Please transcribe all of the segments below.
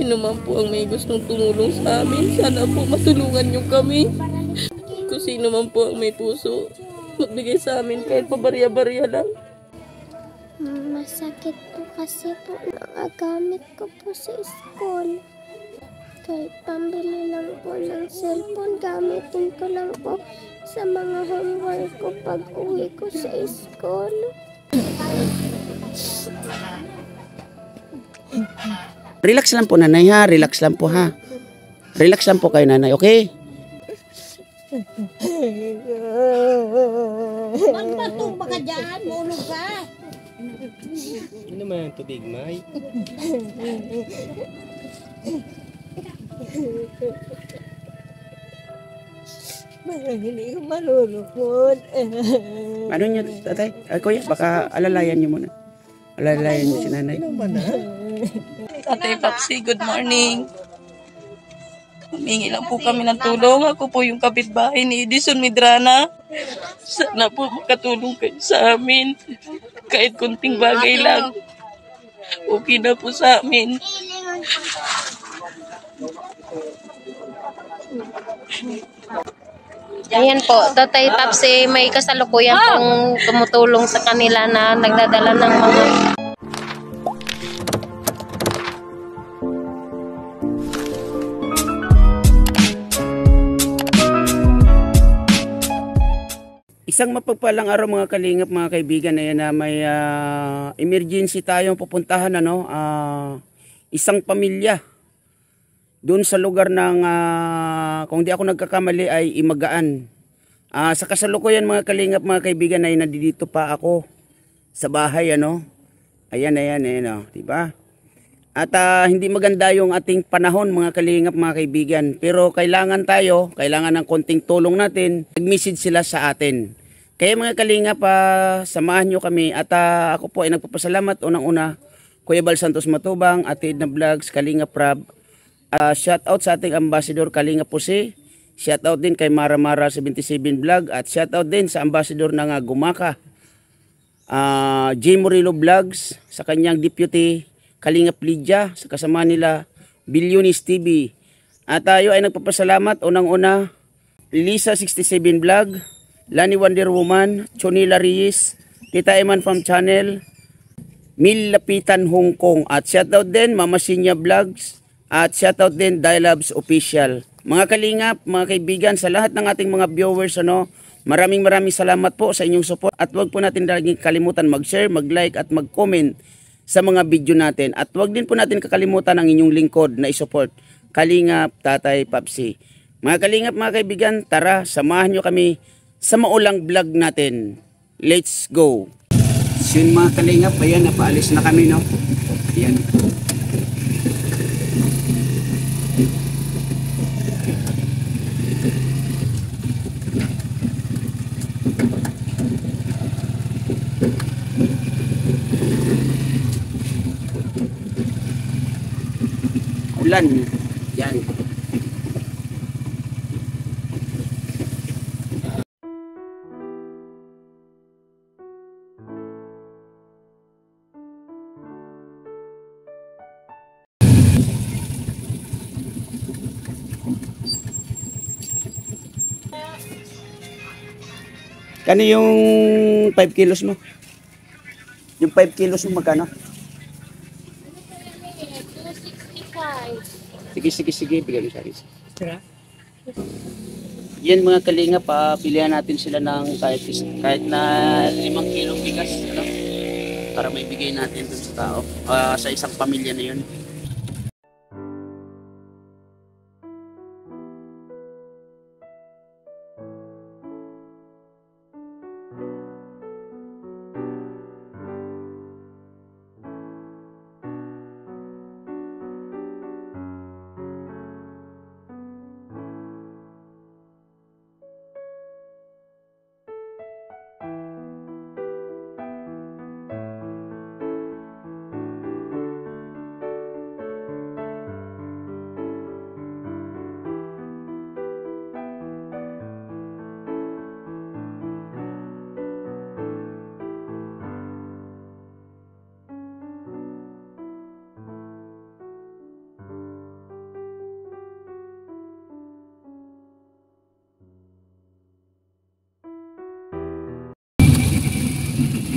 sino man po ang may gustong tumulong sa amin, sana po matulungan niyo kami. Kung sino man po ang may puso, magbigay sa amin kahit pabarya-barya lang. Masakit po kasi po mga gamit ko po sa school. Kahit pambili lang po ng cellphone, gamitin ko lang po sa mga homework ko pag uwi ko sa school. Relax lang po nanay ha, relax lang po ha. Relax lang po kayo nanay, okay? Magpatong baka dyan, maulog ka. Ano naman ang tubig, May? Parang hindi ko malulukod. Ano nyo tatay? Ay kuya, baka alalayan nyo muna. Alalayan nyo si nanay. Tatay Papsi, good morning. Humingi lang po kami ng tulong. Ako po yung kapitbahay ni Edison Medrana. Sana po makatulong kayo sa amin. Kahit kunting bagay lang. Okay na po sa amin. Ayan po, Tatay Papsi, may kasalukuyan pong tumutulong sa kanila na nagdadala ng mga Isang mapagpalang araw mga kalingap, mga kaibigan, na yan na may emergency tayong pupuntahan, ano, isang pamilya doon sa lugar ng kung di ako nagkakamali ay Imagaan. Sa kasalukuyan mga kalingap, mga kaibigan, ay nandito pa ako sa bahay, ano. Ayan, oh, diba? At hindi maganda yung ating panahon mga kalingap, mga kaibigan, pero kailangan ng konting tulong natin. Nag-message sila sa atin. Kaya mga kalingap, samahan nyo kami at ako po ay nagpapasalamat unang-una Kuya Bal Santos Matubang, Ate Edna Vlogs, Kalingap Rab. Shout out sa ating ambassador Kalingap Pusi. Shout out din kay Mara Mara 77 Vlog at shout out din sa ambassador ng Gumaka, J. Murillo Vlogs, sa kanyang deputy Kalingap Lydia, sa kasama nila Billionis TV. At tayo ay nagpapasalamat unang-una Lisa 67 Vlog, Lani Wonder Woman, Chonila Reyes, Tita Eman Farm Channel, Mil Lapitan Hong Kong, at shoutout din Mama Sinya Vlogs, at shoutout din Dialabs Official. Mga kalingap, mga kaibigan, sa lahat ng ating mga viewers, ano, maraming salamat po sa inyong support, at huwag po natin laging kalimutan mag-share, mag-like at mag-comment sa mga video natin, at huwag din po natin kakalimutan ang inyong lingkod na isupport, Kalingap Tatay Papsi. Mga kalingap, mga kaibigan, tara, samahan nyo kami sa maulang vlog natin. Let's go. So yun mga kalingap, ayan, napaalis na kami, no. Ayan. Ulan. Yan. Kano yung 5 kilos mo? Yung 5 kilos mo magkano? 265. Sige, bigyan mo sa akin. Yan mga kalingap, pilihan natin sila ng kahit na 5 kilong bigas, ano? Para may bigay natin dun sa tao, sa isang pamilya na yun.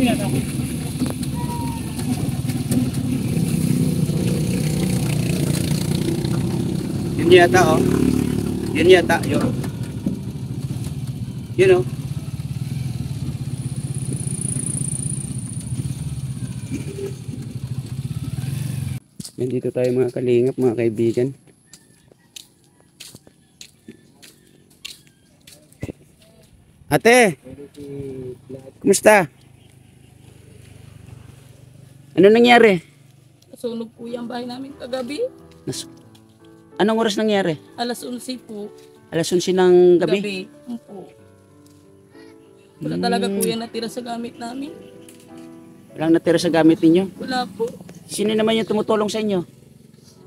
Yun yata, oh. Yun yata, yun. Yun, oh. Nandito tayo mga kalingap, mga kaibigan. Ate, kumusta? Ano nangyari? Nasunog po yung bahay namin kagabi. Anong oras nangyari? Alas 11 po. Alas 11 ng gabi? Gabi. Po. Wala talaga po yan natira sa gamit namin. Walang natira sa gamit ninyo? Wala po. Sino naman yung tumutulong sa inyo?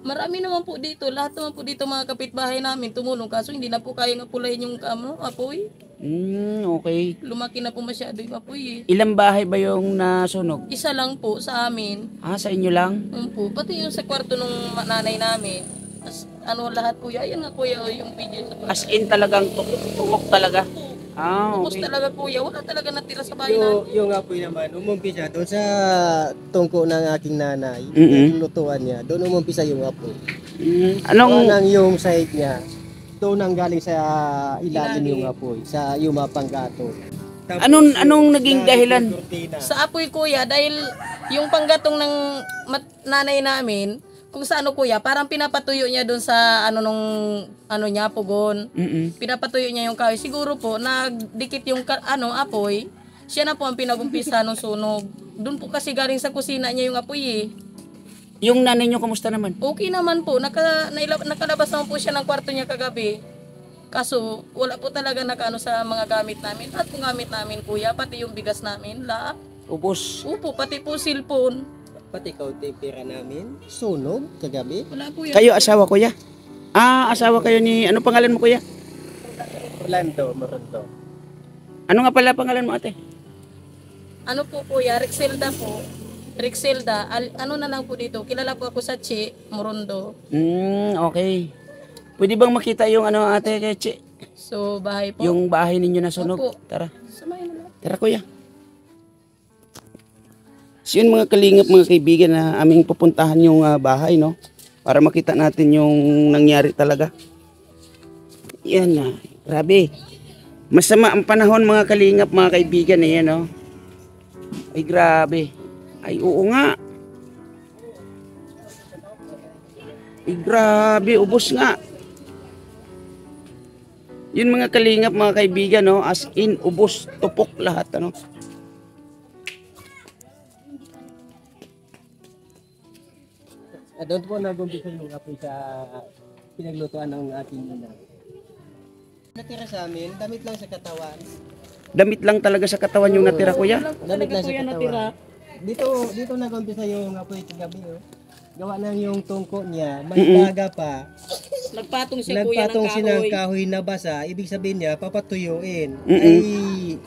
Marami naman po dito. Lahat naman po dito mga kapitbahay namin tumulong. Kaso hindi na po kaya nga pulayin yung apoy. Okay. Lumaki na po masyado yung apoy eh. Ilang bahay ba yung nasunog? Isa lang po sa amin. Sa inyo lang? Po. Pati yung sa kwarto ng nanay namin. Lahat kuya. Yan nga kuya yung video sa As in talagang tukok talaga? Tapos Okay. talaga kuya. Wala talaga natira sa bahay namin. Yung apoy naman, umumpisa doon sa tungko ng aking nanay. Mm-mm. Yung lutuan niya, doon umumpisa yung apoy. Anong, Doon ang yung side niya, doon ang galing sa ilalim yung apoy, sa yung mapanggato. anong naging dahilan? Sa apoy kuya, dahil yung panggatong ng nanay namin, kung sa kuya, parang pinapatuyo niya doon sa niya, pugon. Pinapatuyo niya yung kahoy. Siguro po, nagdikit yung apoy, siya na po ang pinagumpisa ng sunog. Doon po kasi galing sa kusina niya yung apoy eh. Yung nanay nyo, kamusta naman? Okay naman po, nakalabas naman po siya ng kwarto niya kagabi. Kaso, wala po talaga nakaano sa mga gamit namin. At kung gamit namin kuya, pati yung bigas namin, lahat. Ubos. Upo, pati po cellphone. Pati kaunti pera namin, sunog kagabi. Wala kuya. Kayo asawa kuya? Asawa kayo ni, ano pangalan mo kuya? Orlando, Moronto. Ano nga pala pangalan mo ate? Ano po kuya, Rexelda po. Rexelda, ano na lang po dito, kilala po ako sa Che, Morondo. Okay. Pwede bang makita yung ate Keche? So, bahay po. Yung bahay ninyo na sunog? Opo. Tara. Samayin na lang. Tara kuya. So yun mga kalingap, mga kaibigan, na aming pupuntahan yung bahay, no? Para makita natin yung nangyari talaga. Yan na. Grabe. Masama ang panahon mga kalingap, mga kaibigan, na yan, no? Ay grabe. Ay oo nga. Ay grabe, ubos nga. Yun mga kalingap, mga kaibigan, no? As in, ubos, tupok lahat, ano? Doon po nag-umpisa yung apoy sa pinaglutuan ng ating ina. Natira sa amin, damit lang sa katawan. Damit lang talaga sa katawan yung natira, kuya? Damit lang sa kuya katawan. Dito nag-umpisa yung apoy kagabi. Oh. Gawa lang yung tungko niya, may baga pa. Nagpatong siya kuya ng Nagpatong siya ng kahoy. kahoy na basa, ibig sabihin niya, papatuyuin. Ay,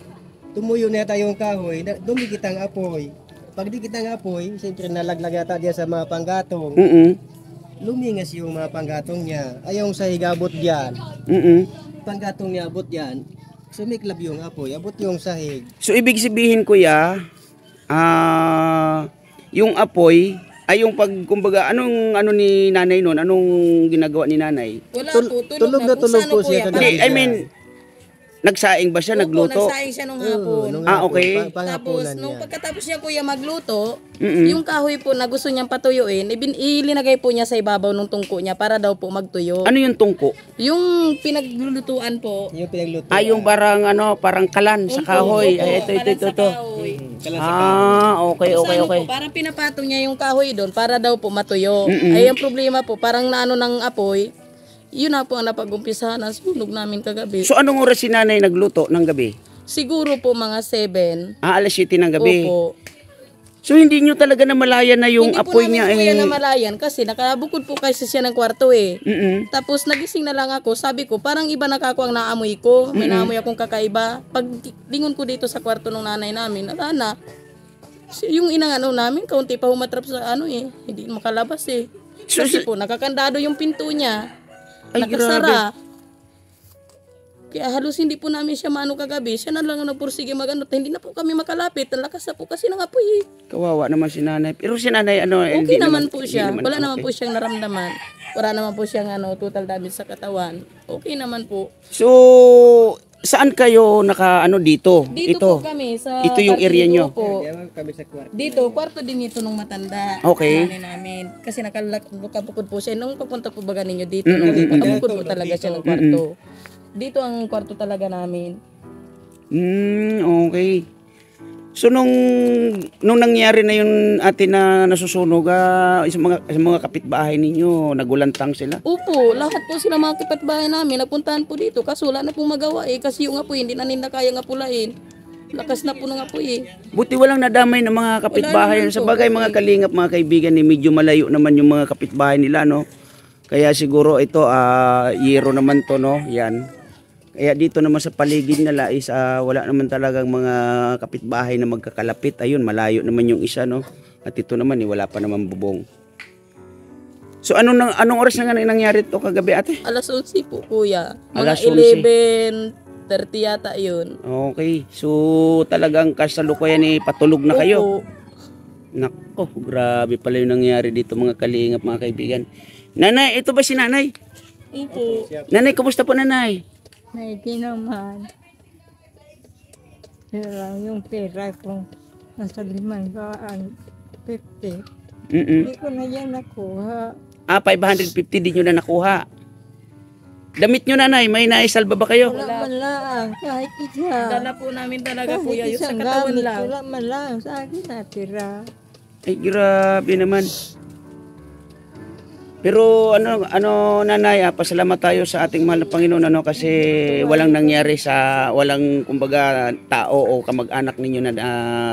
tumuyo na yata yung kahoy, dumikit ang apoy. Pag dikit ang apoy, siyempre nalaglag yata diya sa mga panggatong. Lumingas yung mga panggatong niya. Ayong sa higabot diyan. Panggatong niya abot diyan. Sumiklab yung apoy, abot yung sahig. So ibig sabihin kuya, yung apoy ay yung kumbaga anong ni nanay noon, anong ginagawa ni nanay? Wala po, tulog na. tulog po siya kuya. kagabi. I mean, nagsaing ba siya, Opo, nagluto? nagsaing siya nung hapon. Okay. Tapos, Panghapunan nung niya. pagkatapos niya kuya magluto, yung kahoy po na gusto niyang patuyuin, ilinagay po niya sa ibabaw ng tungko niya para daw po magtuyo. Ano yung tungko? Yung pinaglulutuan po, Yung pinagluto. Yung parang kalan sa kahoy. Ay, ito. Okay. Parang pinapatong niya yung kahoy doon para daw po matuyo. Ay, ang problema po, parang naano ng apoy, yun na po ang napag-umpisahan ng sunog namin kagabi. So anong oras si nanay nagluto ng gabi? Siguro po mga 7. Alas 7 ng gabi. Opo. So hindi nyo talaga namalayan na yung Hindi apoy po niya namin kuya namalayan kasi nakabukod po kasi siya ng kwarto eh. Tapos nagising na lang ako, sabi ko parang iba nakako ang naamoy ko. May naamoy akong kakaiba. Pag lingon ko dito sa kwarto ng nanay namin, na yung inang namin, kaunti pa humatrap sa hindi makalabas eh. Kasi po nakakandado yung pinto niya. Ay, Nakasara. Kaya halos hindi po namin siya maano kagabi. Siya na lang ang nagpursige magano. Hindi na po kami makalapit. Ang lakas na po kasi ng apoy. Kawawa naman si nanay. Pero si nanay, ano, Okay hindi naman po siya. hindi Wala naman okay. po siyang naramdaman. Wala naman po siyang total damage sa katawan. Okay naman po. So, saan kayo dito? Dito ito. po kami sa Ito yung area partido nyo? po. Kaya kami sa kwarto. Dito, kwarto din ito nung matanda. Okay. Nanay namin. Kasi nakabukod po siya. Nung papunta po baga ninyo dito, nakabukod po talaga siya ng kwarto. Dito ang kwarto talaga namin. Okay. So, nung nangyari na yung ate na nasusunog, sa mga kapitbahay ninyo, nagulantang sila? Opo, lahat po sila mga kapitbahay namin, napuntahan po dito. Kaso wala na pong magawa kasi yung apoy, hindi na nila kaya ngapulain. Lakas na po ng apoy Buti walang nadamay ng mga kapitbahay. Wala naman Sa po, bagay kasi- mga kalingap, mga kaibigan, medyo malayo naman yung mga kapitbahay nila, no? Kaya siguro ito, yero naman to, no? Yan. Kaya dito naman sa paligid nila is wala naman talagang mga kapitbahay na magkakalapit. Ayun, malayo naman yung isa, no? At ito naman, wala pa naman bubong. So anong oras na nga nangyari to kagabi, ate? Alas 11 po, kuya. Mga Alas 11. 11:30 yata yun. Okay. So talagang kasalukuyan patulog na kayo. Opo. Nako, grabe pala yung nangyari dito mga kalingap, mga kaibigan. Nanay, ito ba si nanay? Opo. Nanay, kumusta po nanay? Maigi naman. Pero yung pera ko, nasa 550. Hindi ko na yan nakuha. 550 din nyo na nakuha. Damit nyo nanay, may naisalba ba kayo? Wala man lang, kahit isa. Dala po namin talaga, kuya. Kahit Yung sa isang katawan gamit, lang. wala man lang. Sa akin natira. Ay, grabe naman. Pero nanay, pasalamat tayo sa ating mahal na Panginoon kasi walang nangyari walang kumbaga tao o kamag-anak ninyo na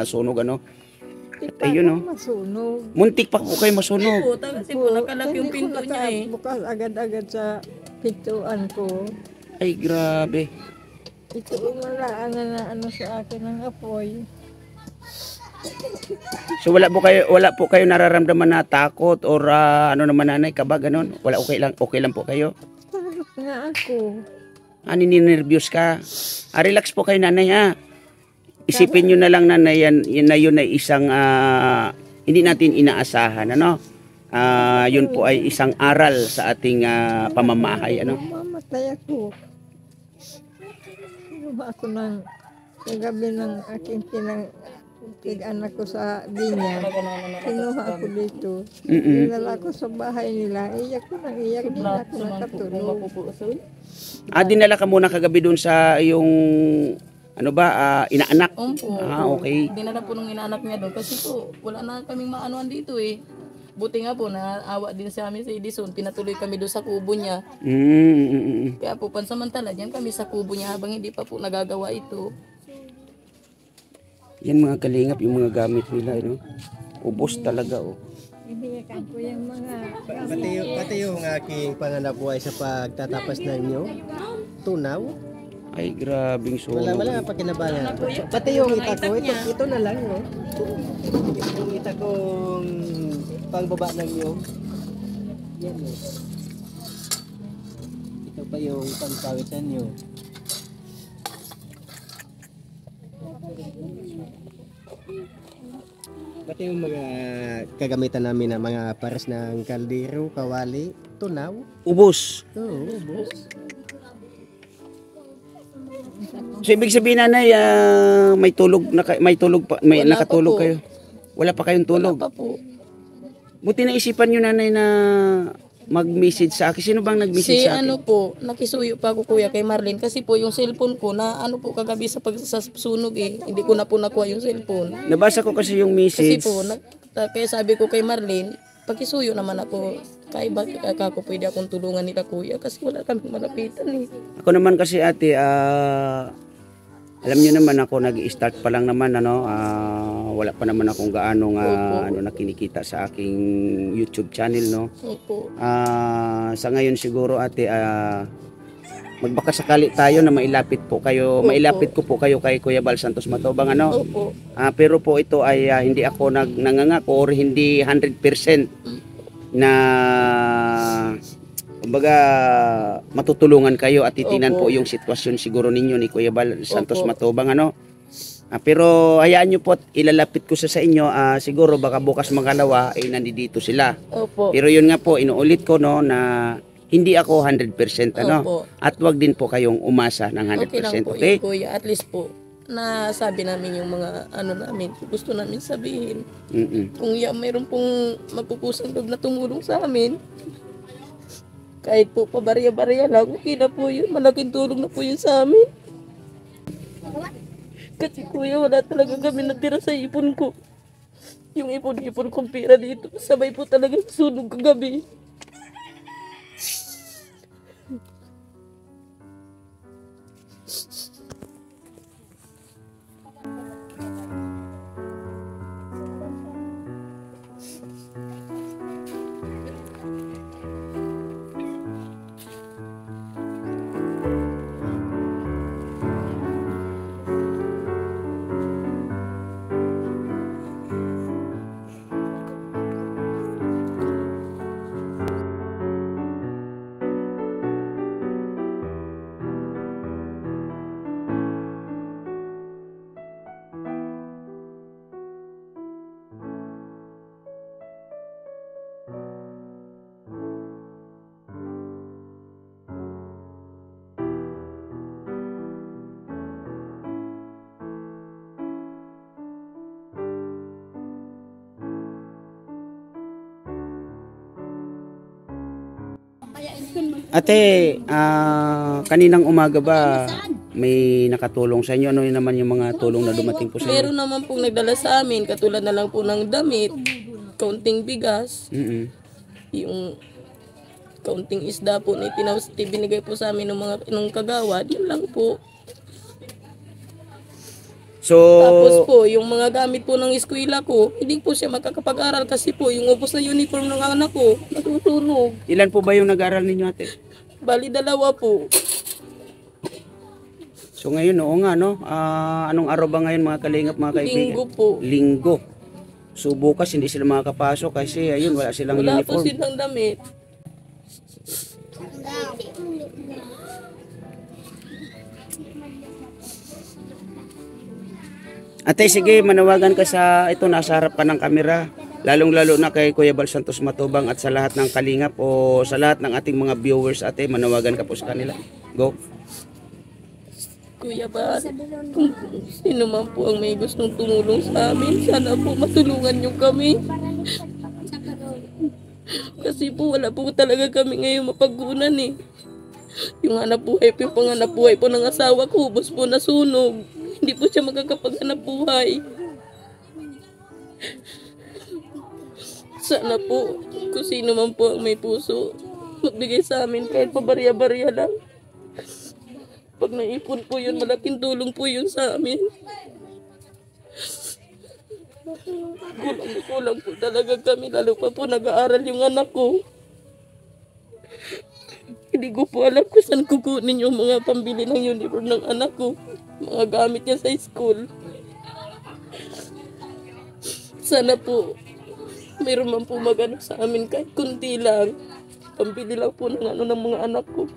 sunog Di At pa ayun, ako masunog. Muntik pa po kayo masunog. Opo, kasi po nakalak yung pinto niya eh. Bukas agad-agad sa pintuan ko. Ay, grabe. Ito wala na sa akin ng apoy. So wala po kayo nararamdaman na takot or naman nanay, kabag ganon? Wala, okay lang po kayo? Takot nga ako. Ninervyos ka? Relax po kayo nanay ha. Isipin nyo na lang nanay, yun ay isang hindi natin inaasahan, yun po ay isang aral sa ating pamamahay, Mamatay ako. Kinuha ako ng kagabi ng aking anak ko sa Binyan. Kinuha ako dito. Dinala ko sa bahay nila. Iyak ko nang iyak. Hindi na ako nakatulog. Dinala ka muna kagabi dun sa yung inaanak. Okay. Dinala po nung inaanak niya doon kasi po wala na kaming maanuan dito eh. Buti nga po naawa din sa amin sa Edison. Pinatuloy kami doon sa kubo niya. Kaya po pansamantala diyan kami sa kubo niya habang hindi pa po nagagawa ito. Yan mga kalingap, yung mga gamit nila, ubos talaga, Ibiyakan ko yung mga Pati yung aking pananabuhay sa pagtatapas ng inyo, tunaw. Ay, grabing sunog. Wala pa kinabangan. Pati yung ita ko, ito na lang, no? Yung ita kong pangbaba ng iyo. Yan, no? Ito pa yung pangkawisan nyo. Pati yung mga kagamitan namin na mga pares ng kaldero, kawali, tunaw. Ubos. Oo, boss. So, ibig sabihin nanay, may tulog pa, may Wala nakatulog pa po. kayo. Wala pa kayong tulog. Wala pa po. Buti naisipan nyo nanay na mag-message sa akin. Sino bang nag-message Si sa akin? nakisuyo pa ako kuya kay Marlene kasi po yung cellphone ko na po kagabi sa pagsunog hindi ko na po nakuha yung cellphone. Nabasa ko kasi yung Kasi message. po, kaya sabi ko kay Marlene, pakisuyo naman ako. Kaya bakit ako pwede akong tulungan nila kuya kasi wala kami malapitan eh. Ako naman kasi ate, alam niyo naman ako nag-start pa lang naman wala pa naman akong gaano na kinikita sa aking YouTube channel Opo. Sa ngayon siguro ate magbaka sakali tayo na mailapit ko po kayo kay Kuya Bal Santos Matubang Opo. pero po ito ay hindi ako nangangako or hindi 100% na kumbaga matutulungan kayo at titinan Opo. po yung sitwasyon siguro ninyo ni Kuya Bal Santos Opo. Matubang, ano. Pero hayaan nyo po at ilalapit ko sa inyo, siguro baka bukas magalawa ay nandito sila. Opo. Pero yun nga po, inuulit ko, no, na hindi ako 100%, ano. Opo. At wag din po kayong umasa ng 100%, Okay lang po okay? yun, kuya. At least po, nasabi namin yung mga ano namin, gusto namin sabihin. Kung mayroon pong magpupusang loob na tumulong sa amin, kahit po pabarya-barya lang, okay na po yun. Malaking tulong na po yun sa amin. Kasi kuya, wala talaga kami natira sa ipon ko. Yung ipon-ipon kong pera dito, sabay po talaga sunog kagabi. Ate, kaninang umaga ba may nakatulong sa inyo? Ano yun naman yung mga tulong na dumating po sa inyo? Meron naman pong nagdala sa amin, katulad na lang po ng damit, kaunting bigas, yung kaunting isda po na binigay po sa amin ng kagawad, yun lang po. So, Tapos po, yung mga gamit po ng eskwela ko, hindi po siya makakapag-aral kasi po yung ubos na uniform ng anak ko, natutunog. ilan po ba yung nag-aral ninyo, ate? Bali, 2 po. So ngayon, oo nga, no? Anong araw ba ngayon, mga kalingap, mga kaibigan? Linggo po. Linggo. So bukas hindi sila makakapasok kasi ayun, wala silang Wala po uniform. silang damit. Ate, sige, manawagan ka sa ito, nasa harap ka ng kamera. Lalong-lalo na kay Kuya Bal Santos Matubang at sa lahat ng kalingap o sa lahat ng ating mga viewers, ate, manawagan ka po sa kanila. Go. Kuya ba, kung sino man po ang may gustong tumulong sa amin, sana po matulungan niyo kami. Kasi po wala po talaga kami ngayon mapagkunan eh. Yung hanap buhay po, yung panganap buhay po ng asawa ko, ubos po nasunog. Hindi po siya magkakapaghanap buhay. Sana po, kung sino man po ang may puso, magbigay sa amin kahit pabarya-barya lang. Pag naipon po yun, malaking tulong po yun sa amin. Kulang po talaga kami, lalo pa po nag-aaral yung anak ko. Hindi ko po alam kung saan kukunin yung mga pambili ng uniform ng anak ko. Mga gamit niya sa school. Sana po, mayroon man po magano sa amin kahit kunti lang. Pambili lang po ng ng mga anak ko.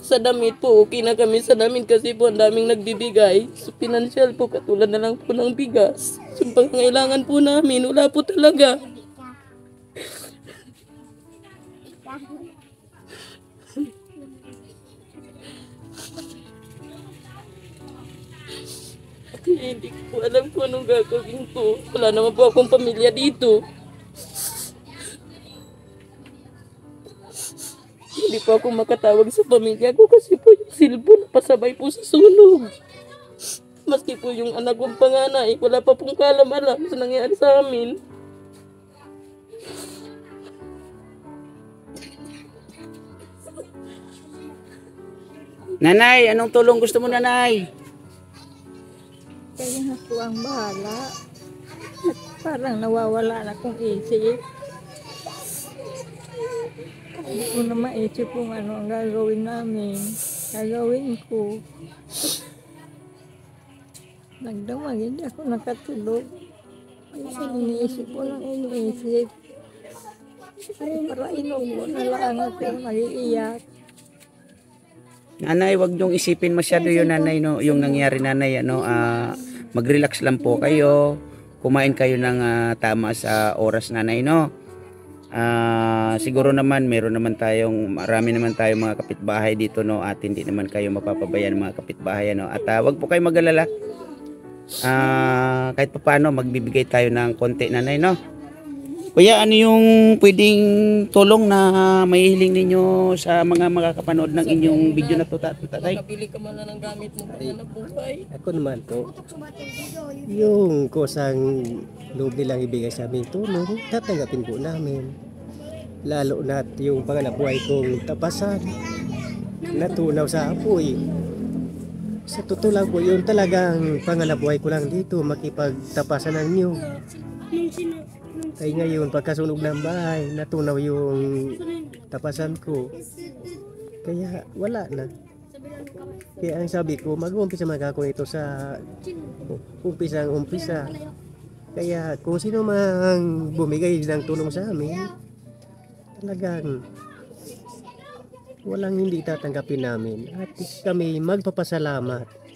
Sa damit po, okay na kami sa damit kasi po ang daming nagbibigay. So, financial po, katulad na lang po ng bigas. Yung pangangailangan po namin, wala po talaga. Hindi ko po alam kung anong gagawin ko. Wala naman po akong pamilya dito. Hindi po ako makatawag sa pamilya ko kasi po yung cellphone pasabay po sa sunog. Maski po yung anak kong panganay, wala pa pong kalam-alam sa nangyari sa amin. Nanay, anong tulong gusto mo, nanay? Kaya na po ang bahala. At parang nawawala na kong isip. Hindi ko na maisip kung ano ang gagawin namin. Gagawin ko. Nagdamag, hindi ako nakatulog. Iniisip ko lang iniisip. Para inubo na lang ako mag-iiyak. Nanay, wag niyong isipin masyado yun, nanay, no? Yung nangyari, nanay, ano, mag-relax lang po kayo. Kumain kayo ng tama sa oras, nanay, no? Siguro naman, marami naman tayong mga kapitbahay dito, no? At hindi naman kayo mapapabayaan mga kapitbahay, no? At wag po kayo mag-alala. Kahit pa paano, magbibigay tayo ng konti, nanay, no? Kuya, ano yung pwedeng tulong na maihiling ninyo sa mga makakapanood ng inyong video na to, tatay? Nakabili ka man na ng gamit mo na buhay. Ako naman po, yung kusang loob nilang ibigay sa amin tulong, tatanggapin po namin. Lalo na yung panganabuhay kong tapasan, natunaw sa apoy. Sa totoo lang po, yun talagang panganabuhay ko lang dito, makipagtapasan ng inyo. Ay ngayon, pagkasunog ng bahay, natunaw yung tapasan ko. Kaya wala na. Kaya ang sabi ko, mag-umpisa ako ito sa umpisa. Kaya kung sino mang bumigay ng tulong sa amin, talagang walang hindi tatanggapin namin. At kami magpapasalamat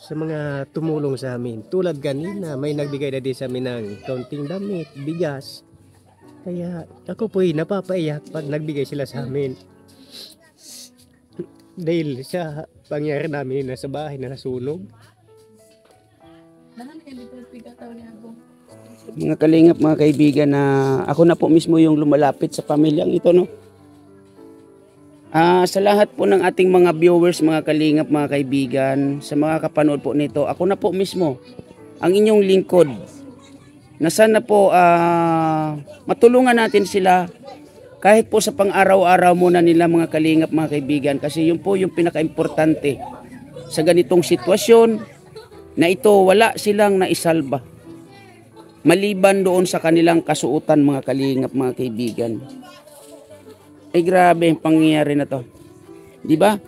sa mga tumulong sa amin. Tulad kanina, may nagbigay na din sa amin ng kaunting damit, bigas. Kaya ako po'y napapaiyak pag nagbigay sila sa amin. Dahil sa pangyari namin na sa bahay na nasunog. Mga kalingap, mga kaibigan, na ako na po mismo yung lumalapit sa pamilyang ito, no? Sa lahat po ng ating mga viewers, mga kalingap, mga kaibigan, sa mga kapanood po nito, ako na po mismo ang inyong lingkod na sana po matulungan natin sila kahit po sa pang-araw-araw muna nila, mga kalingap, mga kaibigan, kasi yun po yung pinaka-importante sa ganitong sitwasyon na ito, wala silang naisalba maliban doon sa kanilang kasuotan, mga kalingap, mga kaibigan. Ay grabe ang pangyayari na to. Di ba?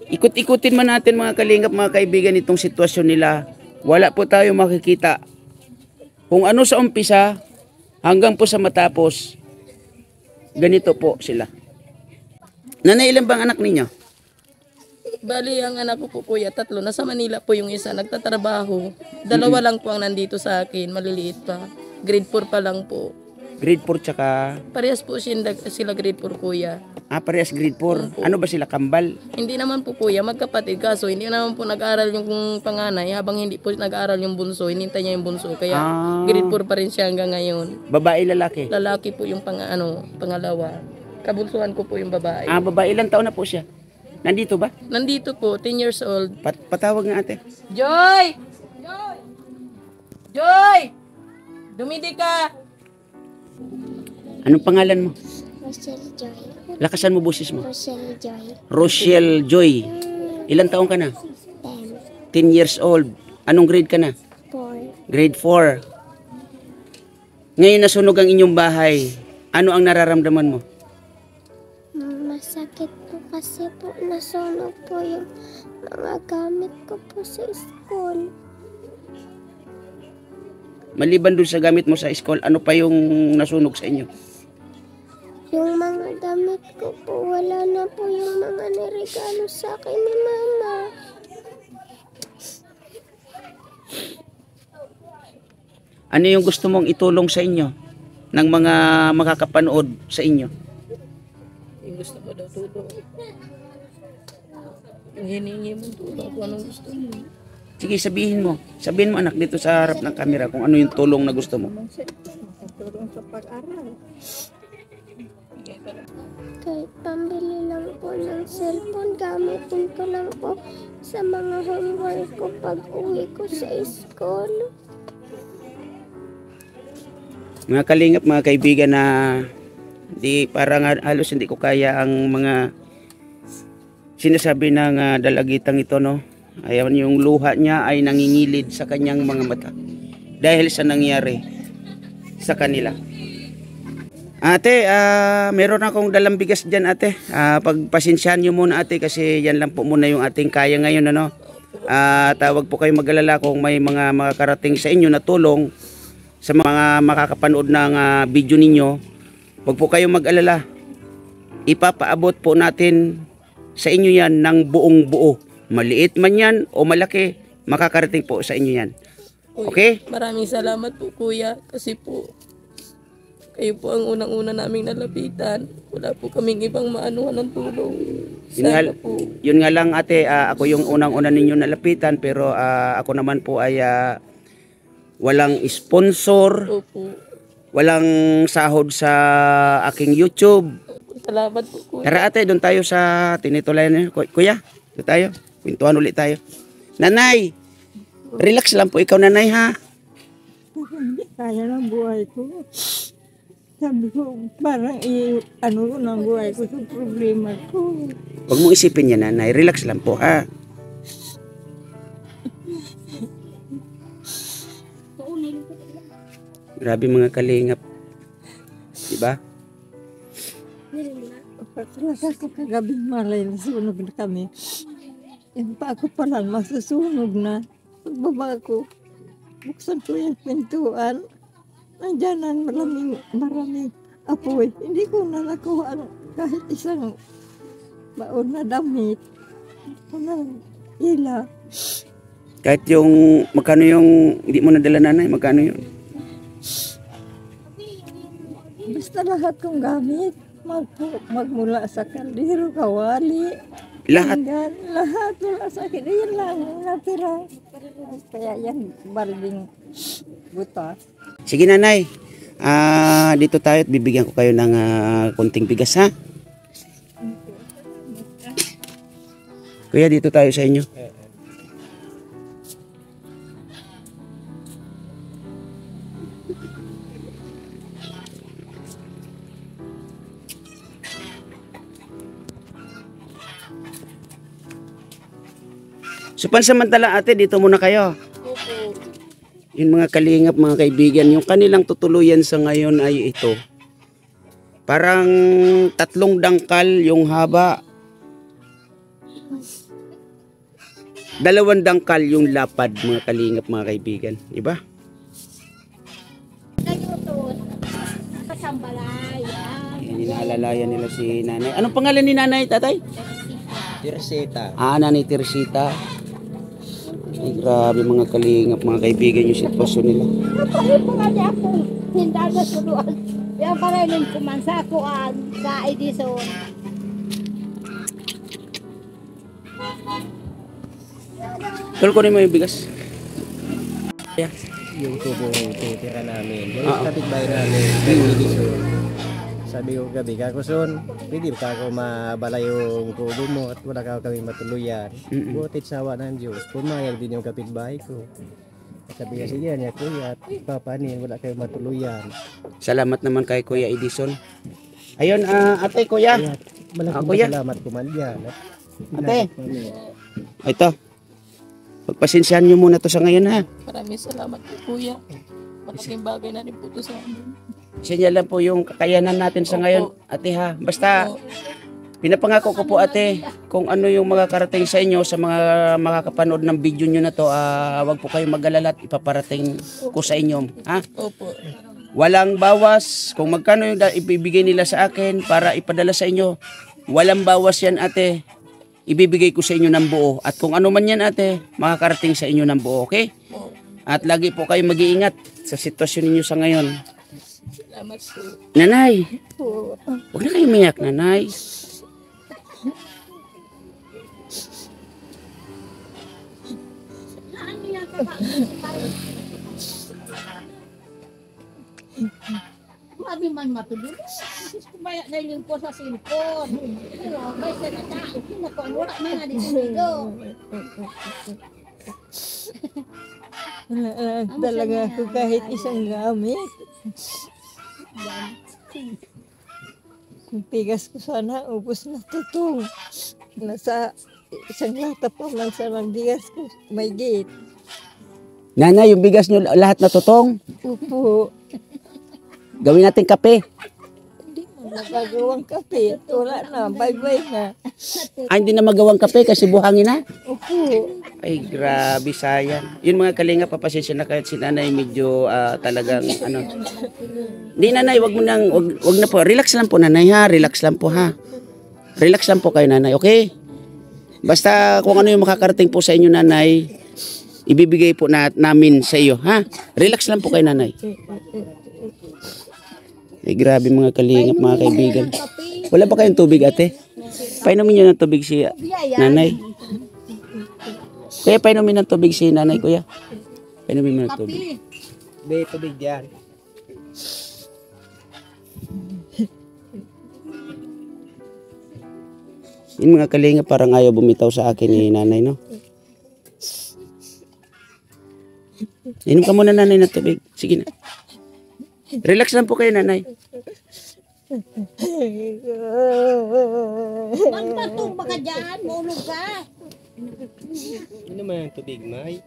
Ikot-ikutin man natin, mga kalingap, mga kaibigan, itong sitwasyon nila. Wala po tayo makikita. Kung ano sa umpisa, hanggang po sa matapos, ganito po sila. Nanay, ilan bang anak ninyo? Bali, ang anak ko po kuya, 3. Nasa Manila po yung isa, nagtatrabaho. 2 lang po ang nandito sa akin, maliliit pa. Grade 4 pa lang po. Grade 4 tsaka... Parehas po sila grade 4 kuya. Parehas grade 4. Ano ba sila, kambal? Hindi naman po kuya, magkapatid. Kaso hindi naman po nag-aaral yung panganay. Habang hindi po nag-aaral yung bunso, hinintay niya yung bunso. Kaya grade 4 pa rin siya hanggang ngayon. Babae, lalaki? Lalaki po yung pangalawa. Kabunsuhan ko po yung babae. Babae. Ilang taon na po siya? Nandito ba? Nandito po, 10 years old. Patawag nga ate. Joy! Joy! Dumidi ka! Anong pangalan mo? Rochelle Joy. Lakasan mo boses mo. Rochelle Joy. Rochelle Joy. Ilang taon ka na? 10 years old. Anong grade ka na? 4. Grade 4. Ngayon nasunog ang inyong bahay. Ano ang nararamdaman mo? Masakit po kasi po nasunog po yung mga gamit ko po sa school. Maliban dun sa gamit mo sa school, ano pa yung nasunog sa inyo? Yung mga damit ko po, wala na po yung mga niregalo sa akin ni Mama. Ano yung gusto mong itulong sa inyo ng mga makakapanood sa inyo? Yung gusto mo daw tulong. Yung hiningi mo tulong kung anong gusto mo. Sige, sabihin mo. Sabihin mo, anak, dito sa harap ng camera kung ano yung tulong na gusto mo. Makatulong sa pag-aral. Kahit pambili lang po ng cellphone, gamitin ko lang po sa mga homework ko pag uwi ko sa school. Mga kalingap, mga kaibigan, na parang halos hindi ko kaya ang mga sinasabi ng dalagitang ito, no? Ayan, yung luha niya ay nangingilid sa kanyang mga mata dahil sa nangyari sa kanila. Ate, meron akong dalang bigas dyan, ate. Pagpasensyahan nyo muna, ate, kasi yan lang po muna yung ating kaya ngayon, ano? Tawag po kayo mag-alala kung may mga makakarating sa inyo na tulong sa mga makakapanood ng video ninyo. Huwag po kayong mag-alala. Ipapaabot po natin sa inyo yan ng buong buo. Maliit man yan o malaki, makakarating po sa inyo yan. Okay? Maraming salamat po kuya kasi po kayo po ang unang-una naming nalapitan. Wala po kaming ibang maanuhan ng tulong. Sana po. Yun nga lang ate, ako yung unang-una ninyo nalapitan pero ako naman po ay walang sponsor, Opo. walang sahod sa aking YouTube. Salamat po kuya. Tara ate, doon tayo sa tinitulayan. Kuya, doon tayo. Pintuan ulit tayo. Nanay, relax lang po ikaw nanay ha. Hindi kaya ng buhay ko. Sabi ko, parang ano ng buhay ko sa problema ko. Huwag mong isipin yan nanay, relax lang po ha. Grabe mga kalingap. Diba? Talaga ko kagabing malay na sunog na kami. Yung pa ako pala masusunog na. Pagbaba ko, buksan ko yung pintuan. Nandiyan na maraming apoy. Hindi ko na nakuha kahit isang baon na damit. Unang ila. Kahit yung, magkano yung, hindi mo nadala nanay, magkano yun? Basta lahat kong gamit. Magmula sa kaldero, kawali, Lahat. pinggan, lahat wala sa akin. Yan lang ang natira. Kaya yan, balding butas. Sige nanay, dito tayo at bibigyan ko kayo ng konting bigas ha. Kuya, dito tayo sa inyo. So pansamantala ate, dito muna kayo. Yung mga kalingap, mga kaibigan, yung kanilang tutuluyan sa ngayon ay ito. Parang 3 dangkal yung haba. 2 dangkal yung lapad, mga kalingap, mga kaibigan. Diba? Yan, inaalalayan nila si nanay. Anong pangalan ni nanay, tatay? Teresita. Nanay Teresita. Ay, grabe mga kalingap, mga kaibigan yung sitwasyon nila. Napali po nga niya akong hinda na suluan. Yan pala yung kumansa ko sa Edison. Tol, kunin mo yung bigas. Yeah. Yung tubo titira namin. Yung kapitbahay namin, yung Edison. Sabi ko gabi, kakuson, pwede ka ako mabala yung kubo mo at wala ka kami matuluyan. Butit sawa ng Diyos, pumayag din yung kapitbahay ko. Sabi ka, sige niya kuya, at papanin, wala kayo matuluyan. Salamat naman kay Kuya Edison. Ayun, ate, kuya. Kaya malaking kuya. salamat ko man yan. Ate. Ito. Pagpasensyahan nyo muna to sa ngayon ha. Maraming salamat po kuya. Malaking bagay na rin po to sa amin. Sinya lang po yung kakayanan natin sa ngayon, ate ha. Basta, pinapangako ko po ate, kung ano yung makakarating sa inyo, sa mga makakapanood ng video nyo na to, wag po kayong mag-alala at ipaparating ko sa inyo. Ha? Opo. Walang bawas. Kung magkano yung ibibigay nila sa akin para ipadala sa inyo, walang bawas yan ate. Ibibigay ko sa inyo ng buo. At kung ano man yan ate, makakarating sa inyo ng buo, okay? At lagi po kayo mag-iingat sa sitwasyon ninyo sa ngayon. Salamat po. Nanay, huwag na kayo umiyak, nanay. Mabi man matulog. Kumaya na yung po sa cellphone. Pero may sa tao, kinakuan wala man na dito. Wala talaga ako kahit isang gamit. Kung pigas ko sana, ubos na tutong. Nasa isang lata pa man sa bigas ko, may gate. Nanay, yung bigas nyo lahat natutong. Upo, Gawin natin kape. hindi mo nagagawang kape. Wala na, bye-bye na. Hindi na magawang kape kasi buhangin na. Upo, Ay, grabe, sayang. Yun mga kalinga, papasensya na kahit si nanay medyo talagang ano. Hindi nanay, wag na po. Relax lang po nanay ha, relax lang po ha. Relax lang po kayo nanay, okay? Basta kung ano yung makakarating po sa inyo nanay, ibibigay po namin sa iyo ha. Relax lang po kayo nanay. Ay, grabe mga kalingap, mga kaibigan. Wala pa kayong tubig ate? Painumin nyo ng tubig si nanay. Kuya, painumin ng tubig si nanay, kuya. Painumin mo ng tubig. May tubig yan. Yung mga kalinga parang ayaw bumitaw sa akin ni nanay, no? Inom ka muna nanay ng tubig. Sige na. Relax lang po kayo nanay. Magpatong baka dyan, maulog ka. Ano naman yung tubig, May?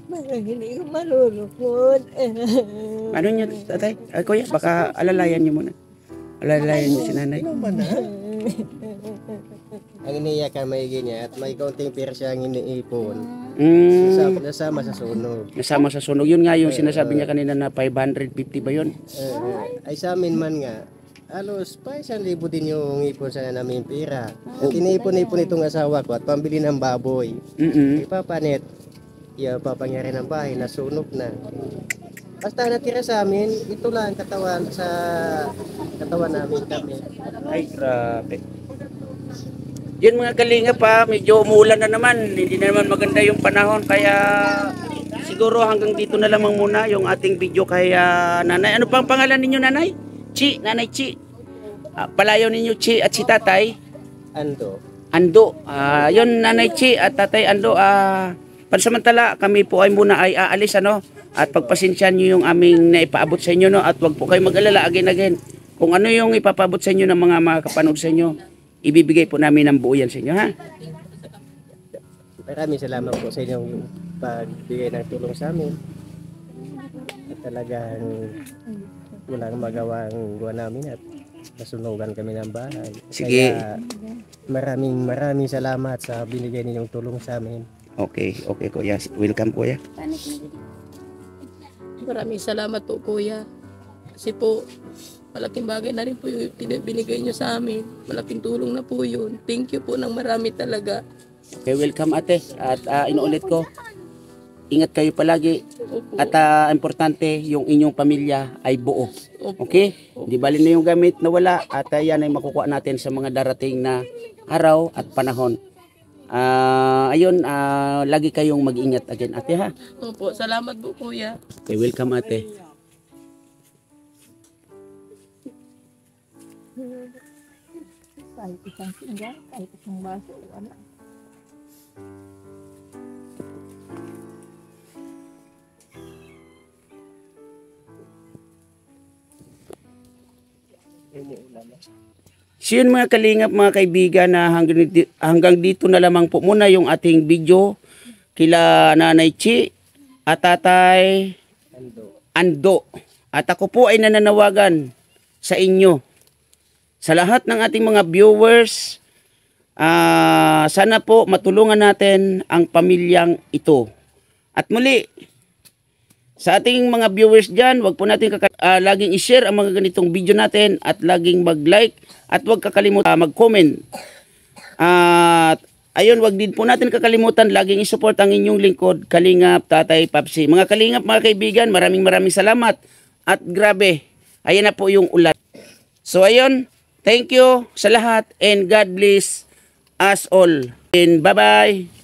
Parang hindi ko malulukod. Ano nyo, tatay? Kuya, baka alalayan nyo muna. Alalayan nyo si nanay. Ano ba na? Ang iniiyak ka maigi niya at may kaunting pera siyang iniipon. Nasama sa sunog. Nasama sa sunog. Yun nga yung sinasabi niya kanina na 550 ba yun? Ay sa amin man nga, halos pa 1,000 din yung ipon sa namin pera. At iniipon-ipon itong asawa ko at pambili ng baboy. Ipapanit, papangyari ng bahay, nasunog na. Basta natira sa amin, ito lang katawan sa katawan namin kami. Ay, grabe. Yun mga kalinga pa, medyo umuulan na naman. Hindi na naman maganda yung panahon. Kaya siguro hanggang dito na lamang muna yung ating video kay nanay. Ano pang pangalan ninyo nanay? Chi, nanay Chi. Palayaw ninyo Chi at si tatay? Ando. Ando. Yun nanay Chi at tatay Ando. Pansamantala kami po ay muna ay aalis ano. At pagpasensyahan nyo yung aming naipaabot sa inyo no. At wag po kayo mag-alala again. Kung ano yung ipapaabot sa inyo ng mga makapanood sa inyo, ibibigay po namin ng buo yan sa inyo, ha? Maraming salamat po sa inyong pagbigay ng tulong sa amin. At talagang walang magawang gawa namin at nasunugan kami ng bahay. Sige. Kaya maraming salamat sa binigay ninyong tulong sa amin. Okay, kuya. Welcome, kuya. Maraming salamat po kuya. Kasi po, malaking bagay na rin po yung binigay nyo sa amin. Malaking tulong na po yun. Thank you po ng marami talaga. Okay, welcome ate. At inuulit ko, ingat kayo palagi. Opo. At importante, yung inyong pamilya ay buo. Opo. Okay? Di bali na yung gamit na wala at yan ay makukuha natin sa mga darating na araw at panahon. Ayun, lagi kayong mag-ingat again ate ha. Opo, salamat po kuya. Okay, welcome ate. Kahit isang pinggan, kahit isang baso, wala. So yun mga kalingap, mga kaibigan, na hanggang dito na lamang po muna yung ating video kila Nanay Chi at Tatay Ando. At ako po ay nananawagan sa inyo, sa lahat ng ating mga viewers, sana po matulungan natin ang pamilyang ito. At muli, sa ating mga viewers dyan, wag po natin laging i-share ang mga ganitong video natin at laging mag-like at wag kakalimutan mag-comment. At ayun, wag din po natin kakalimutan laging i-support ang inyong lingkod, Kalingap Tatay Papsi. Mga Kalingap, mga kaibigan, maraming salamat. At grabe, ayan na po yung ulan. So ayun, thank you sa lahat and God bless us all. And bye-bye.